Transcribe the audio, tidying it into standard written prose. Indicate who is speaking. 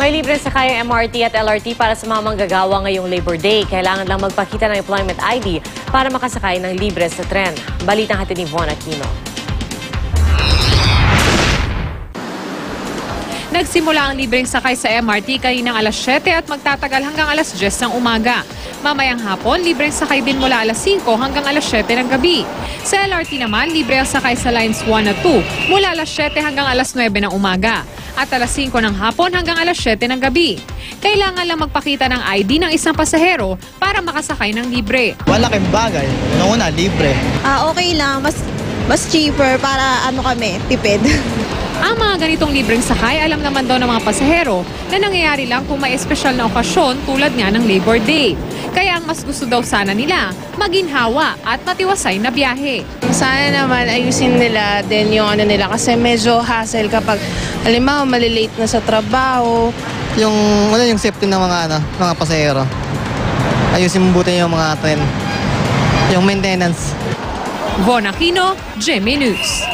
Speaker 1: May libre sakay ang MRT at LRT para sa mga manggagawa ngayong Labor Day. Kailangan lang magpakita ng employment ID para makasakay ng libre sa tren. Balitang hatid ni Von Aquino.
Speaker 2: Nagsimula ang libreng sakay sa MRT kaninang alas 7 at magtatagal hanggang alas 10 ng umaga. Mamayang hapon, libreng sakay din mula alas 5 hanggang alas 7 ng gabi. Sa LRT naman, libre ang sakay sa lines 1 at 2 mula alas 7 hanggang alas 9 ng umaga at alas 5 ng hapon hanggang alas 7 ng gabi. Kailangan lang magpakita ng ID ng isang pasahero para makasakay ng libre.
Speaker 3: Malaking bagay. Una, libre.
Speaker 4: Okay lang, mas cheaper para kami, tipid.
Speaker 2: Ang mga ganitong libreng sakay, alam naman daw ng mga pasahero na nangyayari lang kung may espesyal na okasyon tulad nga ng Labor Day. Kaya ang mas gusto daw sana nila, maginhawa at matiwasay na biyahe.
Speaker 5: Sana naman ayusin nila din yung nila kasi medyo hassle kapag halimbawa malilate na sa trabaho.
Speaker 3: Yung safety ng mga pasahero. Ayusin mabuti yung mga tren. Yung maintenance.
Speaker 2: Von Aquino, GMA News.